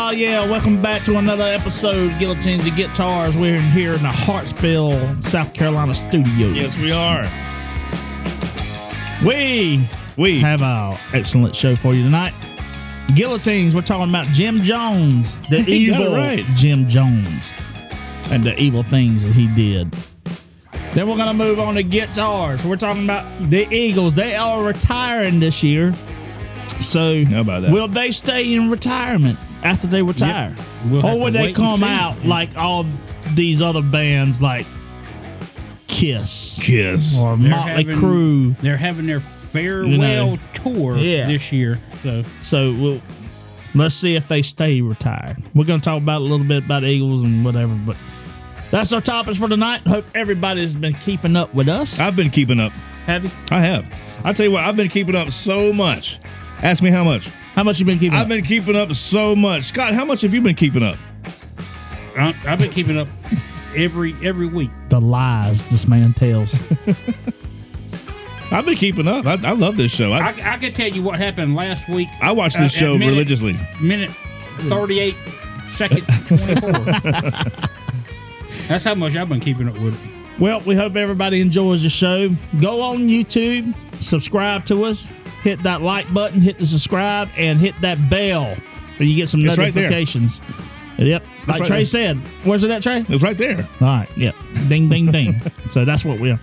Oh, yeah. Welcome back to another episode of Guillotines and Guitars. We're here in the Hartsville, South Carolina studio. Yes, we are. We have an excellent show for you tonight. Guillotines, we're talking about Jim Jones, the evil Jim Jones, and the evil things that he did. Then we're going to move on to guitars. We're talking about the Eagles. They are retiring this year. So, how about that? Will they stay in retirement after they retire? Yep. Or would they come out like all these other bands like Kiss or Motley Crue? They're having their farewell tour this year. So let's see if they stay retired. We're going to talk about a little bit about Eagles and whatever, but that's our topics for tonight. Hope everybody's been keeping up with us. I've been keeping up. Have you? I have. I'll tell you what, I've been keeping up so much. Ask me how much. How much you been keeping up? I've been keeping up so much. Scott, how much have you been keeping up? I've been keeping up every week. The lies this man tells. I've been keeping up. I love this show. I can tell you what happened last week. I watch this show religiously. Minute 38, second 24. That's how much I've been keeping up with it. Well, we hope everybody enjoys the show. Go on YouTube, subscribe to us, hit that like button, hit the subscribe, and hit that bell so you get some notifications. Right, yep. Like Trey said. Where's it at, Trey? It's right there. All right. Yep. Ding, ding, ding. So that's what we are.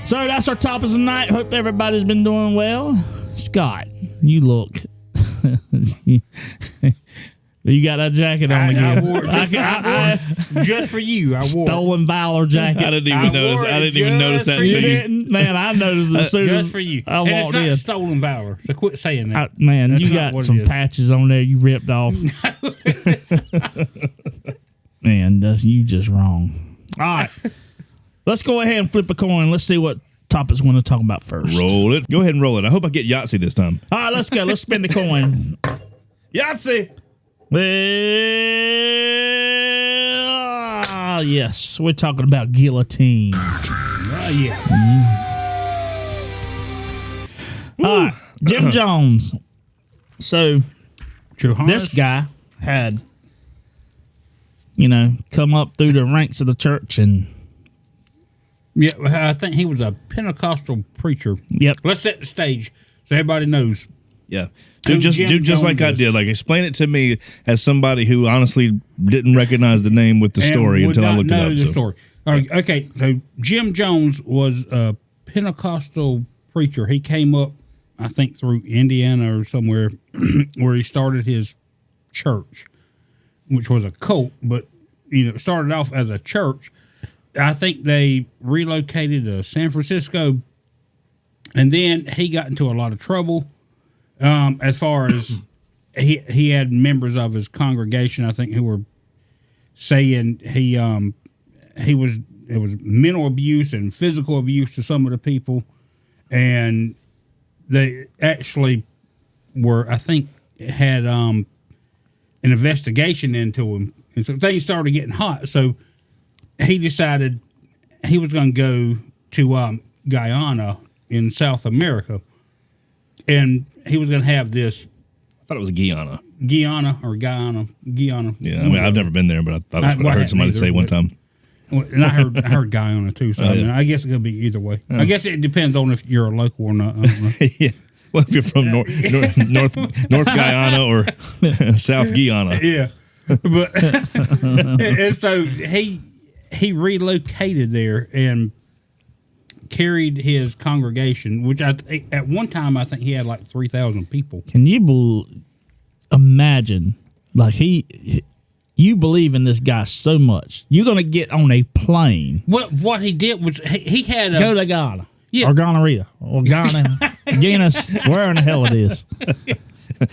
So that's our topics tonight. Hope everybody's been doing well. Scott, you look. You got that jacket on again. I wore just for you. I wore Stolen Valor jacket. I didn't even notice. I didn't even notice that until you. Man, I noticed as soon as just for you. I walked it's not in. Stolen Valor. So quit saying that. Man, that's you got some patches on there you ripped off. Man, you just wrong. All right. Let's go ahead and flip a coin. Let's see what topics we want to talk about first. Roll it. Go ahead and roll it. I hope I get Yahtzee this time. All right, let's go. Let's spin the coin. Yahtzee. Well, yes, we're talking about guillotines. Yeah. All right, Jim Jones. So, this guy had, come up through the ranks of the church and. Yeah, I think he was a Pentecostal preacher. Yep. Let's set the stage so everybody knows. Yeah. Do just like I did. Like, explain it to me as somebody who honestly didn't recognize the name with the story until I looked it up. Story. Okay, so Jim Jones was a Pentecostal preacher. He came up, I think, through Indiana or somewhere where he started his church, which was a cult, but it started off as a church. I think they relocated to San Francisco, and then he got into a lot of trouble. As far as he had members of his congregation, I think, who were saying it was mental abuse and physical abuse to some of the people, and they actually were, I think, had an investigation into him, and so things started getting hot. So he decided he was going to go to Guyana in South America, and he was going to have this. I thought it was Guyana. Guyana. Yeah, I mean, I've never been there, but I thought it was what I heard somebody say one time. And I heard Guyana too, so I guess it could be either way. I guess it depends on if you're a local or not. I don't know. Yeah. Well, if you're from North Guyana or South Guyana. Yeah. But and so he relocated there and carried his congregation, which at one time I think he had like 3,000 people. Can you imagine? Like you believe in this guy so much, you're gonna get on a plane. What he did was he had go to Ghana, yeah, or gonorrhea, or Ghana, Guinness, where in the hell it is.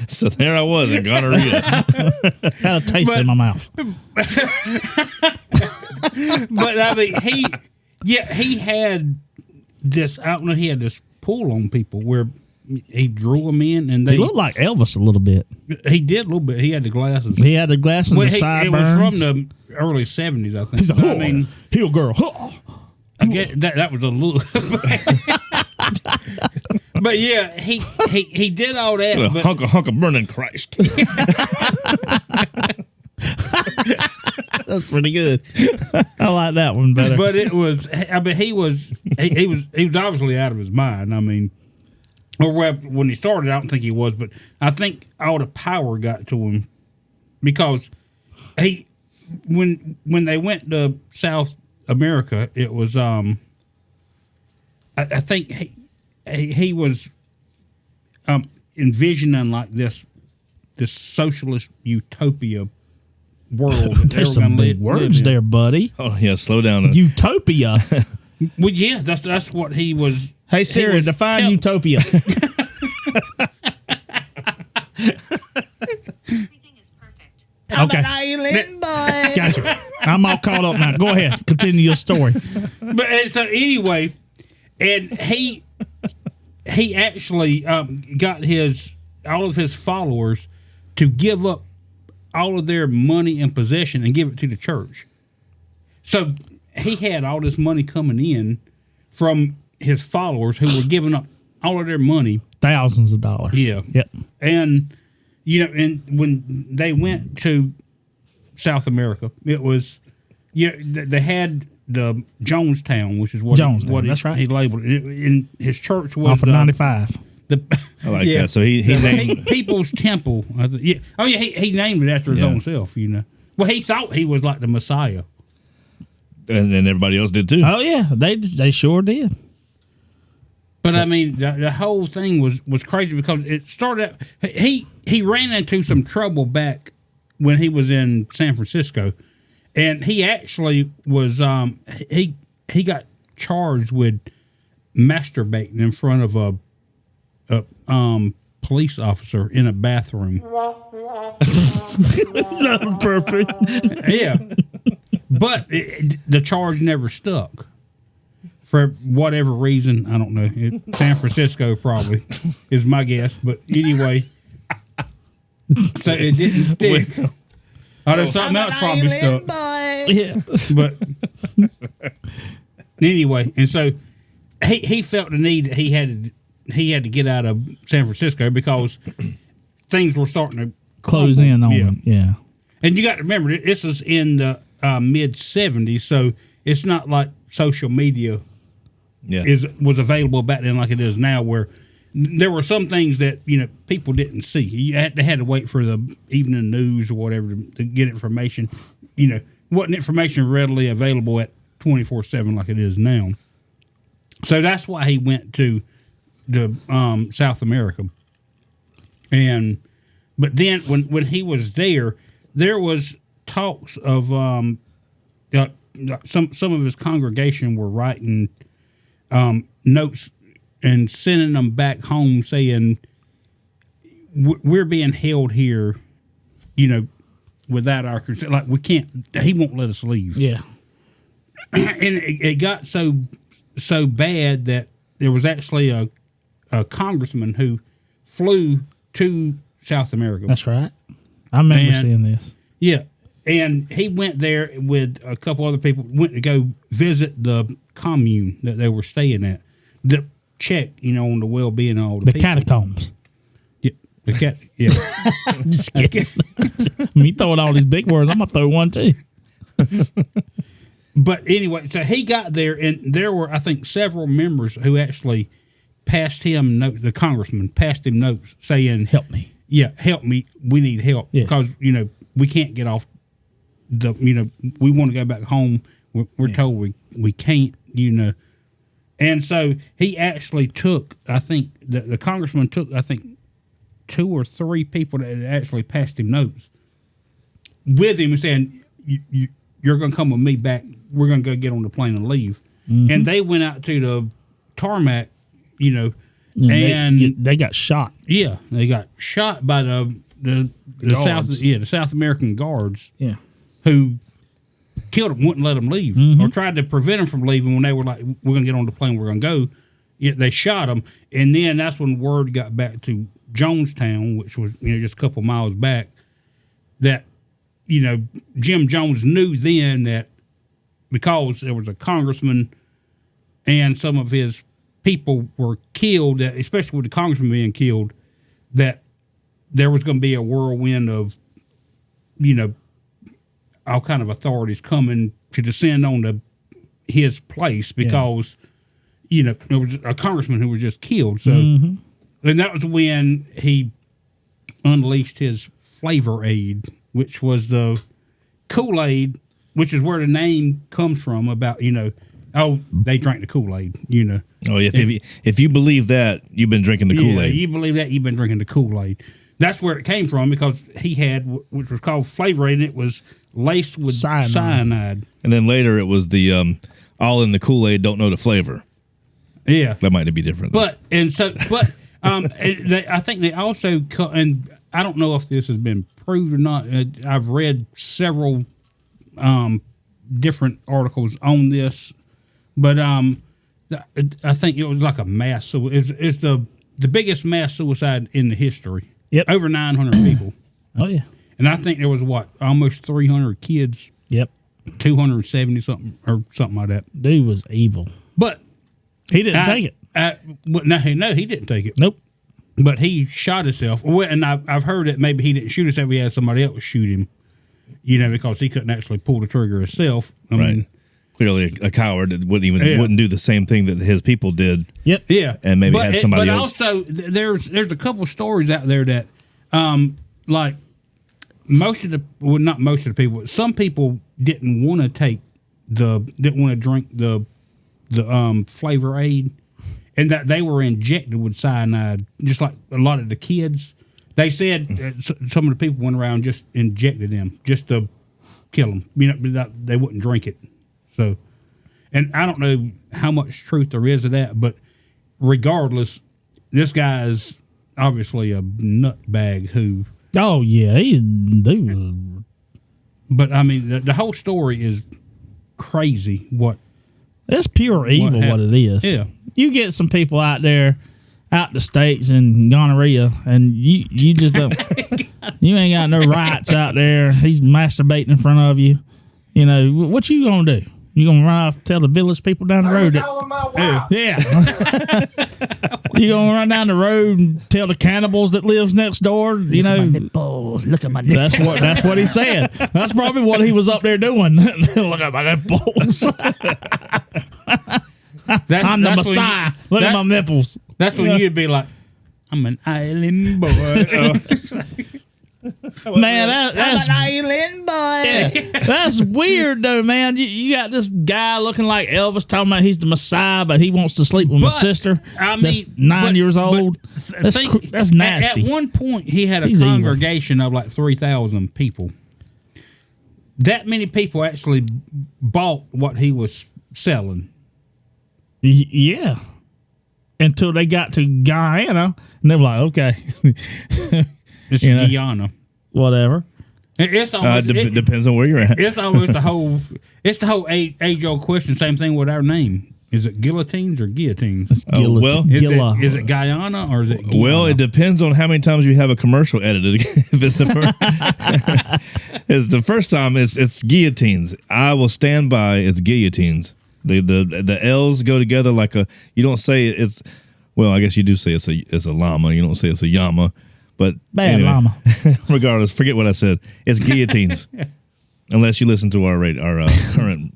So there I was in gonorrhea. Had a taste in my mouth. But I mean, he had this. I don't know. He had this pull on people where he drew them in, and he looked like Elvis a little bit. He did a little bit. He had the glasses. He had the glasses. And the sideburns. It was from the early 70s, I think. He's like, I mean, heel girl. I guess that was a look. But yeah, he did all that. A But hunk of burning Christ. That's pretty good. I like that one better. But it was. I mean, he was obviously out of his mind. I mean, or when he started, I don't think he was, but I think all the power got to him because when they went to South America, it was I think he was envisioning like this socialist utopia world. There's some big words there, buddy. Oh yeah, slow down. Utopia. Well, yeah, that's what he was. Hey Siri, define utopia. Everything is perfect. Okay. Gotcha. I'm all caught up now. Go ahead. Continue your story. But so anyway, and he actually got all of his followers to give up all of their money and possession and give it to the church. So he had all this money coming in from his followers who were giving up all of their money. Thousands of dollars. Yeah. Yep. And, and when they went to South America, it was, they had the Jonestown, which is what that's right. He labeled it. And his church was off of 95. I like that. So he named People's Temple. Yeah. Oh yeah, he named it after his own self. Well, he thought he was like the Messiah, and then everybody else did too. Oh yeah, they sure did. But I mean, the whole thing was crazy because it started out. He ran into some trouble back when he was in San Francisco, and he actually was he got charged with masturbating in front of a police officer in a bathroom. Perfect. Yeah, but the charge never stuck for whatever reason. I don't know. San Francisco probably is my guess. But anyway, so it didn't stick. There's something else probably stuck. Yeah. But anyway, and so he felt the need that he had to get out of San Francisco because things were starting to close in on him. Yeah. And you got to remember, this is in the mid 70s, so it's not like social media was available back then like it is now, where there were some things that people didn't see. They had to wait for the evening news or whatever to get information. Wasn't information readily available at 24/7 like it is now. So that's why he went to the South America. But then when he was there was talks of some of his congregation were writing notes and sending them back home saying, we're being held here, without our consent. Like he won't let us leave. Yeah. And it got so bad that there was actually a congressman who flew to South America. That's right. I remember seeing this. Yeah. And he went there with a couple other people, went to go visit the commune that they were staying at, to check, on the well-being of all the people. Catacombs. Yeah. Yeah. Just kidding. Me throwing all these big words, I'm going to throw one too. But anyway, so he got there, and there were, I think, several members who actually passed him notes. The congressman passed him notes saying, help me. Yeah, help me. We need help because, we can't get off we want to go back home. We're told we can't, And so he actually took, I think, the congressman took, I think, 2 or 3 people that had actually passed him notes with him and saying, you're going to come with me back. We're going to go get on the plane and leave. Mm-hmm. And they went out to the tarmac, and they got shot. Yeah, they got shot by the South American guards. Yeah. Who killed them, wouldn't let them leave, or tried to prevent them from leaving when they were like, we're going to get on the plane, we're going to go. Yet they shot them. And then that's when word got back to Jonestown, which was just a couple miles back, that, Jim Jones knew then that because there was a congressman and some of his people were killed, especially with the congressman being killed, that there was going to be a whirlwind of, all kind of authorities coming to descend on his place because, there was a congressman who was just killed. So, and that was when he unleashed his Flavor Aid, which was the Kool-Aid, which is where the name comes from about, they drank the Kool-Aid, Oh, yeah. If you believe that, you've been drinking the Kool-Aid. Yeah, you believe that, you've been drinking the Kool-Aid. That's where it came from because he had, which was called Flavor Aid, and it was laced with cyanide. And then later it was the all in the Kool-Aid, don't know the flavor. Yeah. That might be different. But I think they also, and I don't know if this has been proved or not. I've read several different articles on this, but I think it was like a mass. So it's the biggest mass suicide in the history. Yep. Over 900 people. Oh yeah. And I think there was almost 300 kids. Yep. 270 something or something like that. Dude was evil. But he didn't take it. No, he didn't take it. Nope. But he shot himself. And I've heard that maybe he didn't shoot himself. He had somebody else shoot him, because he couldn't actually pull the trigger himself. I mean, clearly a coward that wouldn't do the same thing that his people did. Yep. Yeah. And maybe had somebody else. But also, there's a couple stories out there that, like, not most of the people, some people didn't want to drink the Flavor Aid, and that they were injected with cyanide, just like a lot of the kids. They said some of the people went around just injected them just to kill them. They wouldn't drink it. So, and I don't know how much truth there is of that, but regardless, this guy is obviously a nutbag who. Oh yeah, he's dude. But I mean, the whole story is crazy. That's pure evil. What it is. Yeah. You get some people out there, out the states and gonorrhea, and you just don't. You ain't got no rights out there. He's masturbating in front of you. What you gonna do? You gonna run off and tell the village people down the road that? Yeah. You gonna run down the road and tell the cannibals that lives next door? Look at my nipples. That's what he said. That's probably what he was up there doing. Look at my nipples. I'm the Messiah. Look at my nipples. That's when you'd be like, I'm an island boy. Man, that's an island boy. That's weird though, man. You got this guy looking like Elvis talking about he's the Messiah, but he wants to sleep with my sister. That's 9 years old. That's nasty. At one point, he had a congregation of like 3,000 people. That many people actually bought what he was selling. Yeah. Until they got to Guyana, and they were like, okay. It's Guyana. Whatever. It's almost, depends on where you're at. It's almost the whole age-old question. Same thing with our name. Is it guillotines or guillotines? Is it Guyana or is it Guyana? Well, it depends on how many times you have a commercial edited. If it's the first time, it's guillotines. I will stand by. It's guillotines. The L's go together like a. You don't say it's. Well, I guess you do say it's a llama. You don't say it's a llama. But bad llama. Regardless, forget what I said. It's guillotines. Unless you listen to our current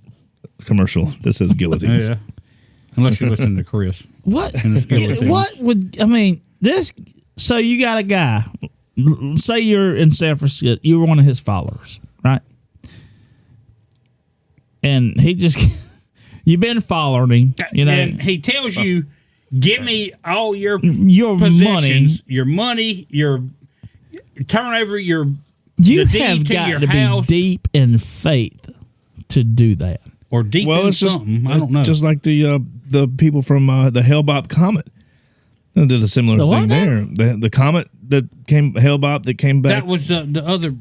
commercial that says guillotines. Yeah. Unless you listen to Chris. What would I mean? This. So you got a guy. Say you're in San Francisco. You're one of his followers, right? And he just. You've been following him, And he tells you, give me all your possessions, money, your turnover, you have got to house. Be deep in faith to do that. Or deep in something. I don't know. Just like the people from the Hale-Bopp comet. They did a similar thing there. The comet that came, Hale-Bopp that came back. That was the other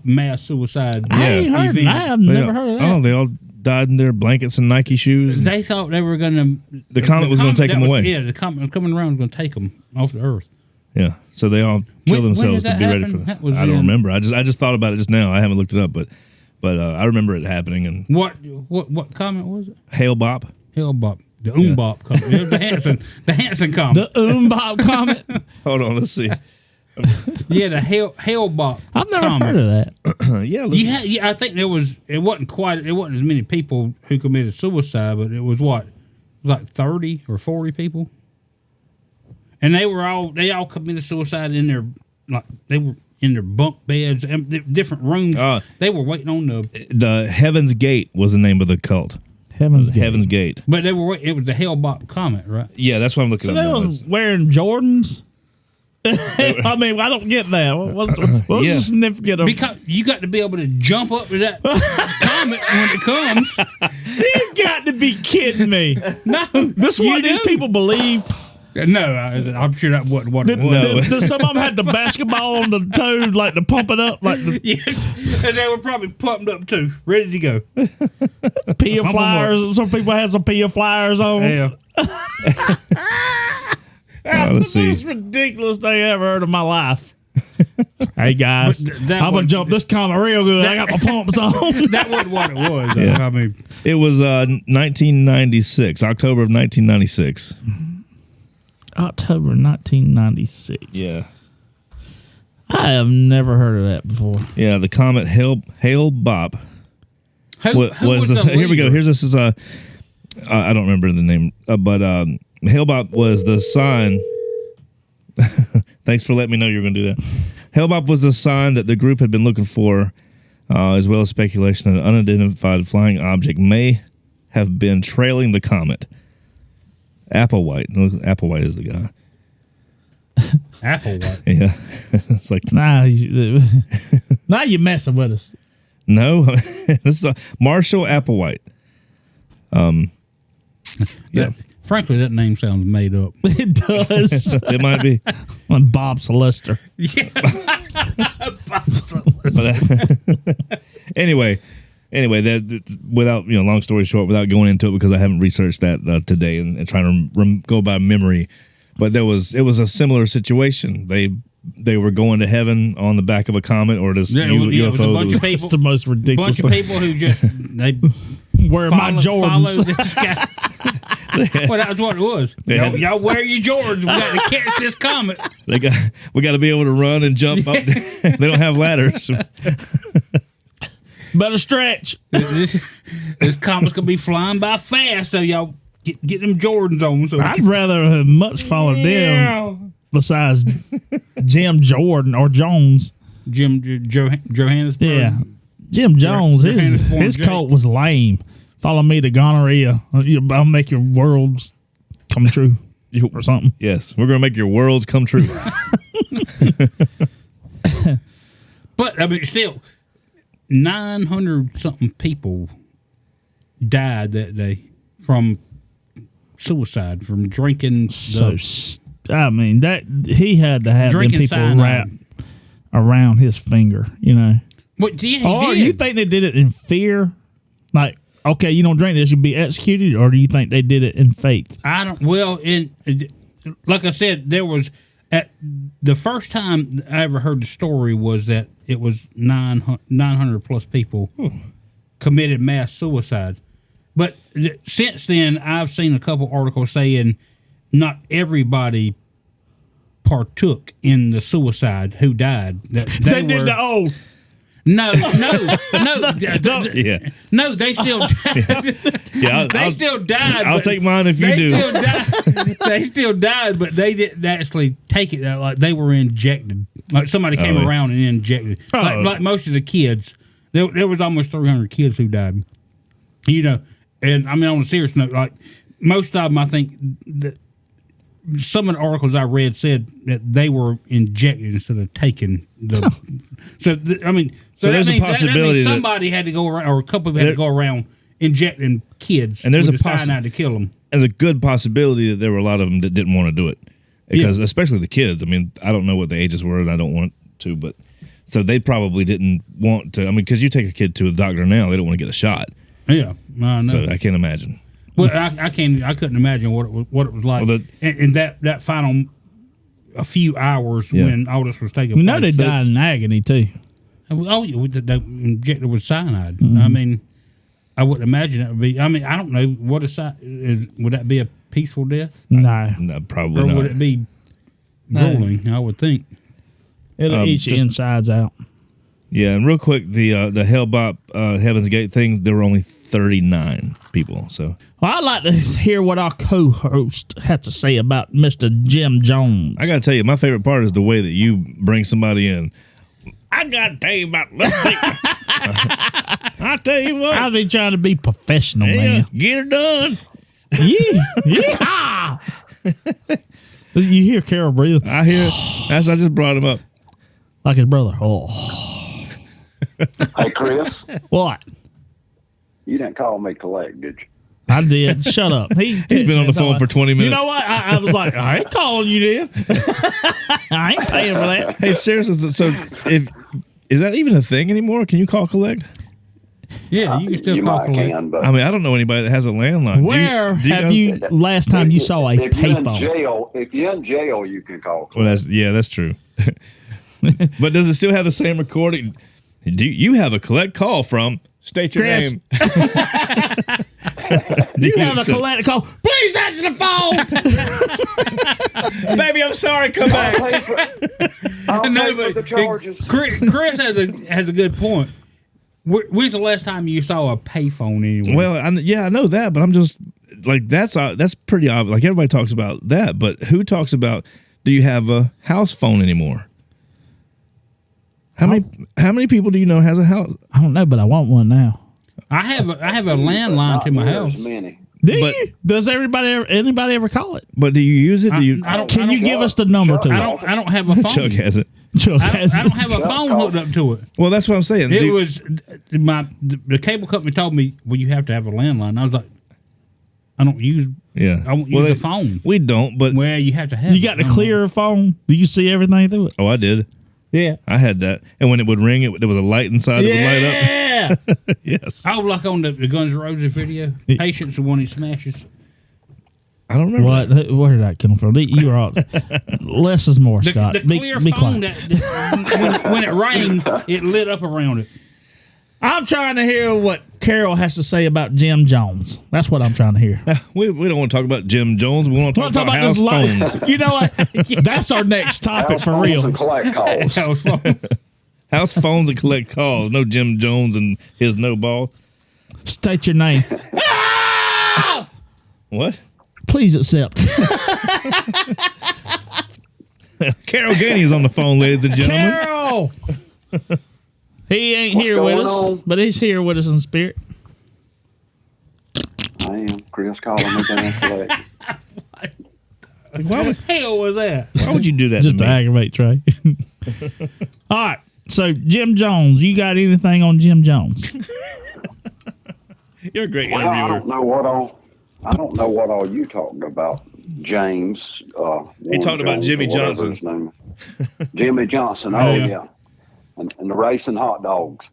mass suicide. I ain't heard of that. I've never heard of that. Oh, they all died in their blankets and Nike shoes. They thought they were going to... The comet was going to take them away. Yeah, the comet was coming around was going to take them off the earth. Yeah, so they all killed themselves to be ready for this. I don't remember. I just thought about it just now. I haven't looked it up, but I remember it happening. And what comet was it? Hale-Bopp. Hale-Bopp. The Umbop comet. It was the Hansen comet. The Umbop comet. Hold on, let's see. Yeah, the Hale-Bopp I've never comet. heard of that. I think it wasn't as many people who committed suicide, but it was like 30 or 40 people. And they all committed suicide in their bunk beds and different rooms. They were waiting on the Heaven's Gate was the name of the cult. Heaven's Gate. But it was the Hale-Bopp comet, right? Yeah, that's what I'm looking So at. they was wearing Jordans? I mean, I don't get that. What's the significance of... Because you got to be able to jump up to that comet when it comes. You got to be kidding me. No. This is what these people believed. No, I'm sure that wasn't what it was. Some of them had the basketball on the toe, like to pump it up. Yes, and they were probably pumped up too, ready to go. Pia flyers. Some people had some Pia flyers on. Yeah. That's the most ridiculous thing I ever heard in my life. Hey guys, I'm gonna jump this comet real good. I got my pumps on. That wasn't what it was. Yeah. I mean, it was 1996, October of 1996. October 1996. Yeah. I have never heard of that before. Yeah, the comet Hale-Bopp. Who was the Here we go. leader? Here's this is I don't remember the name, but Hale-Bopp was the sign. Thanks for letting me know you were going to do that. Hale-Bopp was the sign that the group had been looking for, as well as speculation that an unidentified flying object may have been trailing the comet. Applewhite. Applewhite is the guy. Applewhite. Yeah. It's like, now you're messing with us. no, this is Marshall Applewhite. Yeah. Frankly, that name sounds made up. It does. It might be. On Bob Celester. Yeah. Anyway, that without long story short, without going into it because I haven't researched that today and trying to go by memory, but it was a similar situation. They were going to heaven on the back of a comet or this UFO. It was a bunch of people. That's the most ridiculous. Bunch of people who just wear my Jordans. Follow this guy. Well, that was what it was. Y'all wear your Jordans. We got to catch this comet. We got to be able to run and jump up. They don't have ladders. Better stretch. This comet's gonna be flying by fast, so y'all get them Jordans on. So I'd rather have much followed them besides Jim Jordan or Jones. Johannesburg. Yeah, Jim Jones. His cult was lame. Follow me to gonorrhea. I'll make your worlds come true or something. Yes, we're gonna make your worlds come true. But I mean, still. 900 something people died that day from suicide, from drinking. I mean, that he had to have them people wrapped around his finger, But you think they did it in fear? Like, okay, you don't drink this, you'll be executed, or do you think they did it in faith? I don't. Well, like I said, there was at the first time I ever heard the story was that it was 900 plus people committed mass suicide. But since then, I've seen a couple articles saying not everybody partook in the suicide who died. They did the old. No. Yeah. No, they still died. Yeah, They still died. I'll take mine if you do. They still died, but they didn't actually take it. Like they were injected. Like somebody came around and injected. Like most of the kids. There was almost 300 kids who died. And I mean, on a serious note, like most of them, I think that some of the articles I read said that they were injected instead of taking the. So there's a possibility that means somebody had to go around, or a couple had to go around injecting kids, and there's with the cyanide to kill them. There's a good possibility that there were a lot of them that didn't want to do it because, especially the kids. I mean, I don't know what the ages were, and I don't want to, but so they probably didn't want to. I mean, because you take a kid to a doctor now, they don't want to get a shot. Yeah, I know. So I can't imagine. Well, I couldn't imagine what it was like in that final a few hours when all this was taking place. You know they died in agony too. Oh, they injected with cyanide. Mm-hmm. I mean, I would imagine that would be. I mean, I don't know what would that be a peaceful death? No. No, probably Or not. would it be grueling? I would think. It'll eat your insides out. Yeah, and real quick, the Hellbop Heaven's Gate thing, there were only 39 people. So Well, I'd like to hear what our co-host had to say about Mr. Jim Jones. I got to tell you, my favorite part is the way that you bring somebody in. I got to tell you about I'll tell you what. I'll be trying to be professional, man. Get it done. Yeah. You hear Carol breathe I hear. I just brought him up. like his brother. Oh. Hey, Chris, What? you didn't call me collect, did you? I did. Shut up. He's been on the phone for 20 minutes. You know what? I was like, I ain't calling you then. I ain't paying for that. Hey, seriously, so is that even a thing anymore? Can you call collect? Yeah, you can still you call might collect. can, but I mean, I don't know anybody that has a landline. Where do you have guys- you last time you saw a if you're in payphone? jail, if you're in jail, you can call. Well, that's true. But does it still have the same recording? Do you have a collect call from? State your Chris. name. Do you have a collect call? Please answer the phone. Baby, I'm sorry. Come back. I'll pay No, for the but charges. Chris has a good point. When's the last time you saw a payphone anywhere? Well, I know that, but I'm just like that's pretty obvious. Like everybody talks about that, but who talks about? Do you have a house phone anymore? How many people do you know has a house? I don't know, but I want one now. I have a landline Not to my near house. as many. Do But- you? Does anybody ever call it? But do you use it? Do you? I don't. Can you give us the number to I it? don't. I don't have a phone. Chuck has it. Chuck I has don't have a Chuck phone calls. hooked up to it. Well, that's what I'm saying. It was the cable company told me, well, you have to have a landline. I was like, I don't use. Yeah. I won't use the phone. We don't, but Well, you have to have. You got the clear phone? Do you see everything through it? oh, I did. Yeah. I had that, and when it would ring, there was a light inside that would light up. Yeah. Yes. I was like on the Guns N' Roses video. Patience the one he smashes. I don't remember. What? Where did that come from? You are less is more, Scott. The clear phone that when it rang, it lit up around it. I'm trying to hear what Carol has to say about Jim Jones. That's what I'm trying to hear. We don't want to talk about Jim Jones. We want to talk about house this phones. You know what? That's our next topic House for phones real. and collect calls. That was fun. House phones and collect calls. No Jim Jones and his no ball. State your name. What? Please accept. Carol Gainey is on the phone, ladies and gentlemen. Carol! He ain't What's here with going us, on? but he's here with us in spirit. I am. Chris calling me down collect. Why Hell was that? would you do that Just to to me? aggravate Trey. All right. So, Jim Jones, you got anything on Jim Jones? You're a great Well, I interviewer. don't know what all you talking about, James. He talked about Jimmy Johnson. His name is. Jimmy Johnson. Oh Yeah. yeah, and the racing hot dogs.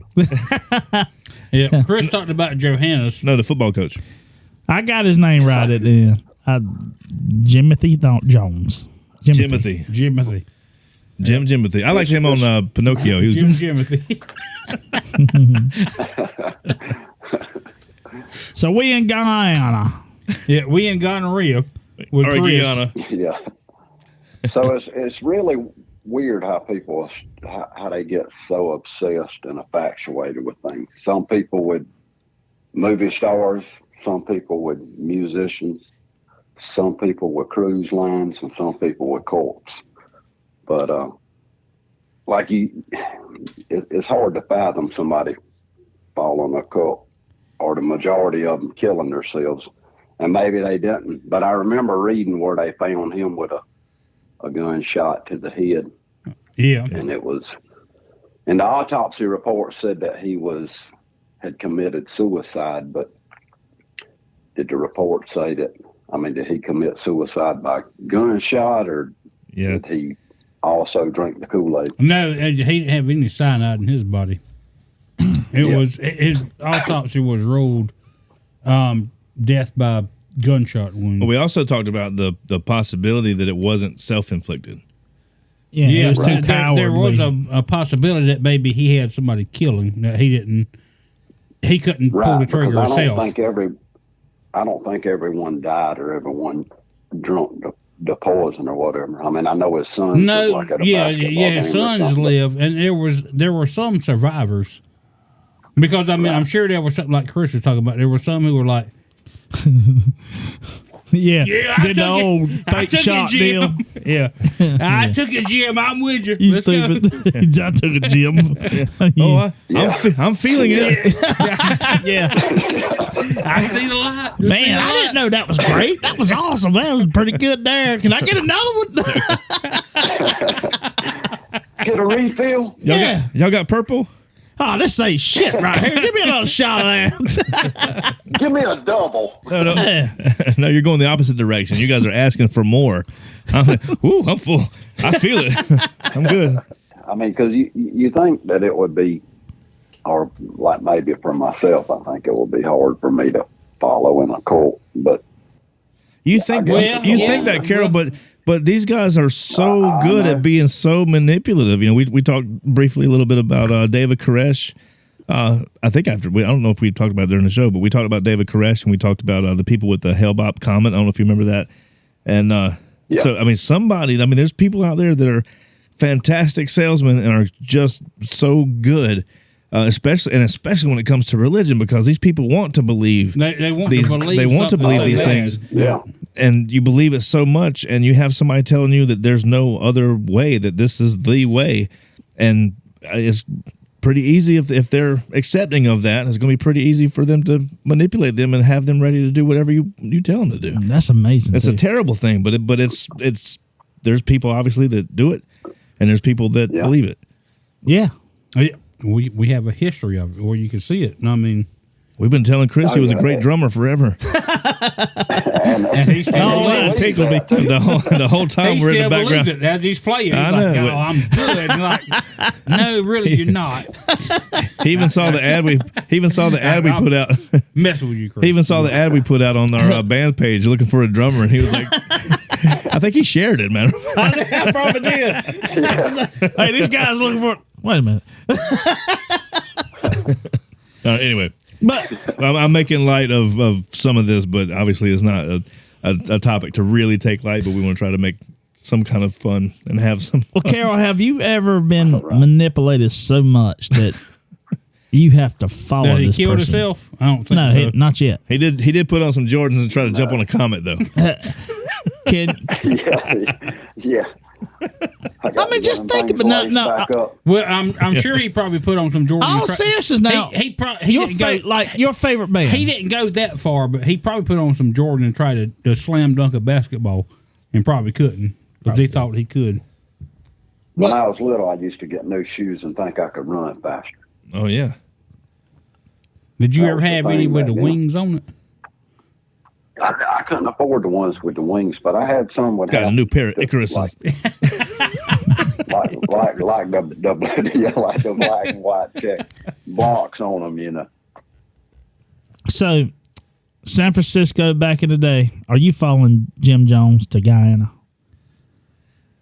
Yeah, Chris talked about Johannes. No, the football coach. I got his name right at the end. Jimothy Jones. Jimothy. Jimothy. Jimothy. I liked him on Pinocchio. He was Jimothy. So, we in Guyana. Yeah, we in gonorrhea with or Chris. Guyana. Yeah. So it's really weird how people how they get so obsessed and infatuated with things. Some people with movie stars, some people with musicians, some people with cruise lines, and some people with corpse. But it's hard to fathom somebody following a cult, or the majority of them killing themselves. And maybe they didn't, but I remember reading where they found him with a gunshot to the head, Yeah. and and the autopsy report said that he had committed suicide. But did the report say that? I mean, did he commit suicide by gunshot, or Yeah. did he also drink the Kool-Aid? No, he didn't have any cyanide in his body. His autopsy was ruled death by gunshot wound. But we also talked about the possibility that it wasn't self-inflicted. Yeah, Yeah, it was too there was cowardly. a possibility that maybe he had somebody kill him that he didn't he couldn't pull Right, the trigger because himself. I don't think everyone died or everyone drunk the poison or whatever. I mean, I know his son. No, like at a yeah, basketball his game or sons something. live, and there were some survivors. Because I mean, I'm sure there was something like Chris was talking about. There were some who were like, Yeah, "Yeah, I did the took old it. I fake took shot it, deal. Jim. Yeah, I took it, Jim. I'm with you. You Let's go." stupid. I took a Jim. Oh, Yeah. I'm feeling it. yeah. I see the light. Man, I didn't know that was great. That was awesome. That was pretty good there. Can I get another one? Get a refill. Y'all got purple? Oh, this ain't shit right here. Give me another shot of that. Give me a double. No. Yeah. No, you're going the opposite direction. You guys are asking for more. I'm like, ooh, I'm full. I feel it. I'm good. I mean, because you think that it would be, or like maybe for myself, I think it would be hard for me to follow in a cult. But You think think that, Carol, but these guys are so I good know. at being so manipulative. You know, we talked briefly a little bit about David Koresh. I think I don't know if we talked about it during the show, but we talked about David Koresh and we talked about the people with the Hellbop comment. I don't know if you remember that. And Yeah. so, I mean, there's people out there that are fantastic salesmen and are just so good. Especially when it comes to religion, because these people want to believe They want these. to believe. They want to something believe so these bad. things, yeah, and you believe it so much, and you have somebody telling you that there's no other way, that this is the way, and it's pretty easy if they're accepting of that. It's going to be pretty easy for them to manipulate them and have them ready to do whatever you tell them to do. That's amazing. It's too. a terrible thing, but it's there's people obviously that do it, and there's people that Yeah. believe it. Yeah. We have a history of it where you can see it. And I mean, We've been telling Chris he was a yeah. great drummer forever. and he's still Oh, believes that it. tickled me. The whole time He we're in still the believes background. it as he's playing. He's I like, know, "Oh, I'm good." And like, no, really, you're not. He even saw the ad we put out. Messing with you, Chris. He even saw the ad we put out on our band page looking for a drummer, and he was like, I think he shared it, man. I probably did. Hey, this guy's looking for. Wait a minute. Anyway, But I'm making light of some of this, but obviously it's not a topic to really take light, but we want to try to make some kind of fun and have some. well, Carol, have you ever been manipulated so much that you have to follow Did he this kill person? himself? I don't think No, so. not yet. He did put on some Jordans and try to jump on a comet though. Can yeah. I mean, just think about no. Well, I'm sure he probably put on some Jordan. All seriousness now. He Your didn't go your favorite band. He didn't go that far, but he probably put on some Jordan and tried to slam dunk a basketball, and probably couldn't because he thought he could. When I was little, I used to get new shoes and think I could run faster. Oh yeah. Did you That ever was the have thing any with the back then. wings on it? I couldn't afford the ones with the wings, but I had some with Got a new pair of Icaruses. like the black and white check blocks on them, you know. So, San Francisco back in the day. Are you following Jim Jones to Guyana?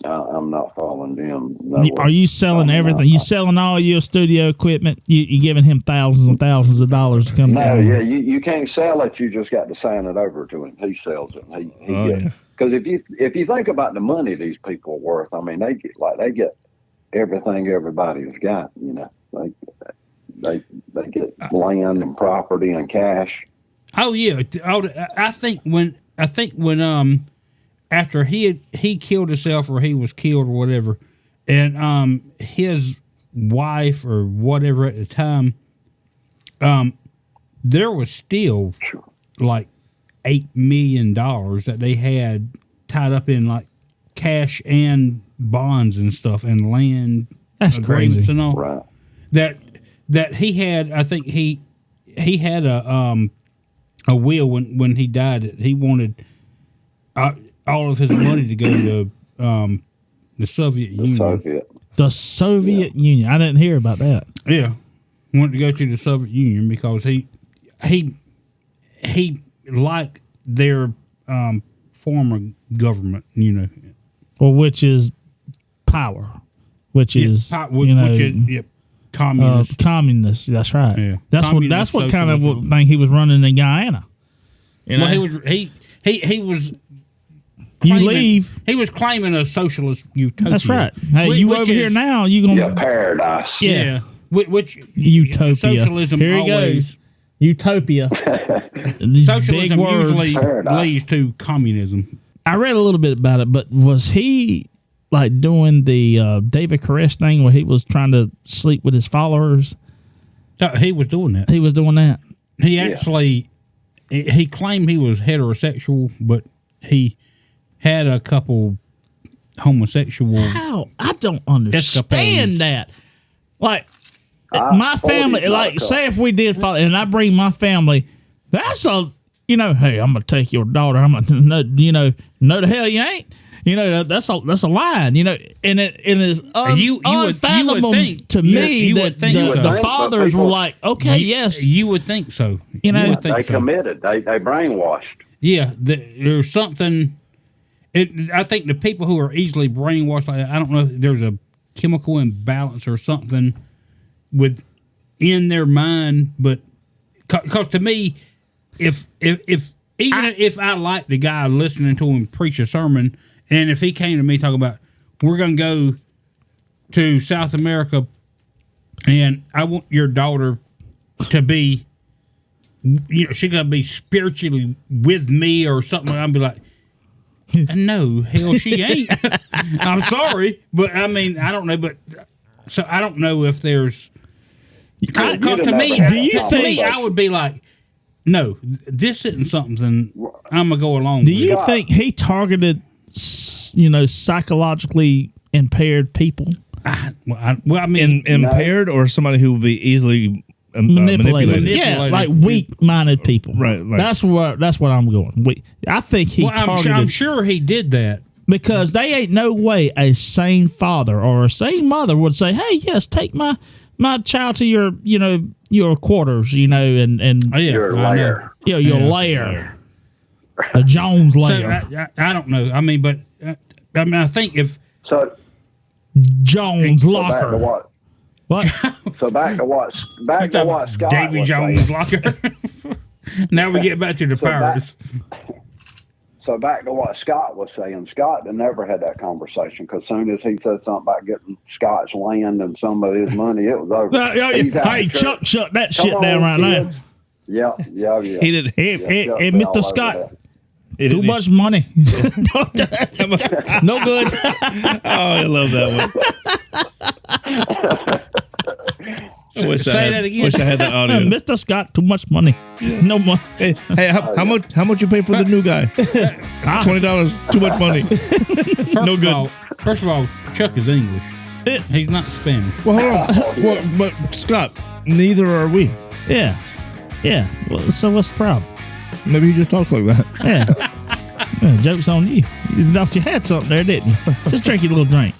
I'm not following them. Are you selling everything? You selling all your studio equipment? You giving him thousands and thousands of dollars to come No, down? yeah, you can't sell it. You just got to sign it over to him. He sells it. And he Oh, gets, yeah. because if you think about the money these people are worth, I mean, they get everything everybody's got. You know, they get land and property and cash. Oh yeah, I think when after he killed himself or he was killed or whatever, and his wife or whatever at the time, there was still like $8 million that they had tied up in like cash and bonds and stuff and land. That's agreements crazy. and all. Right. That he had. I think he had a will when he died. He wanted all of his money to go to the Soviet Union. Soviet. The Soviet Union. I didn't hear about that. Yeah, wanted to go to the Soviet Union because he liked their former government. You know, Well, which is power, which is yep. communist. That's right. Yeah. That's Communist what kind of socialism. thing he was running in Guyana. You know? Well, he was. You leave. He was claiming a socialist utopia. That's right. Hey, Which- you which over here is- now? You gonna Yeah, paradise. Yeah. Which utopia? socialism Here he always. goes. Utopia. These Socialism big words. usually Paradise. leads to communism. I read a little bit about it, but was he like doing the David Koresh thing where he was trying to sleep with his followers? He was doing that. He was doing that. He actually he claimed he was heterosexual, but he had a couple homosexual. How? I don't understand Escapades. that. Like my family, he's not like a say if we did follow, and I bring my family, that's a, hey, I'm gonna take your daughter. I'm gonna, no the hell you ain't. That's a line. And it is unfathomable think to me you that would think so. the fathers were like, okay, yes, You would think so. You know, would think They so. committed. They brainwashed. Yeah, there's something. I think the people who are easily brainwashed, like I don't know if there's a chemical imbalance or something within their mind, but because to me, if I like the guy listening to him preach a sermon, and if he came to me talking about we're going to go to South America, and I want your daughter to be, she's going to be spiritually with me or something, I'd be like, no, hell, she ain't. I'm sorry, but I mean, I don't know, but so I don't know if there's. Because to me, I would be like, no, this isn't something I'm gonna go along. Do with. you think he targeted, psychologically impaired people? I mean, impaired or somebody who will be easily manipulated? Yeah, like weak-minded people. Right, like- that's what I'm going. I think he targeted. I'm sure he did that. Because they ain't no way a sane father or a sane mother would say, "Hey, yes, take my child to your quarters, and Your lair. your lair, the Jones lair, So I don't know. I mean, but I think if So Jones back to locker. what? What? So back to what Scott Davy was Jones saying. locker. Now we get back to the Pirates. So back to what Scott was saying. Scott never had that conversation because as soon as he said something about getting Scott's land and some of his money, it was over. He's out Hey, of church. shut that Come shit on, down right now. kids. Yeah. He did. Hey, Yeah, Mr. all over Scott, that. too much money. No good. Oh, I love that one. Say that again. Wish I had that audio. Mr. Scott, too much money. No more. Hey, how much you pay for the new guy? $20. Too much money. No good. First of all, Chuck is English. He's not Spanish. Well, hold on. Well, but Scott, neither are we. Yeah. Well, so what's the problem? Maybe you just talk like that. Yeah. Joke's on you. You thought you had something there, didn't you? Just drink your little drink.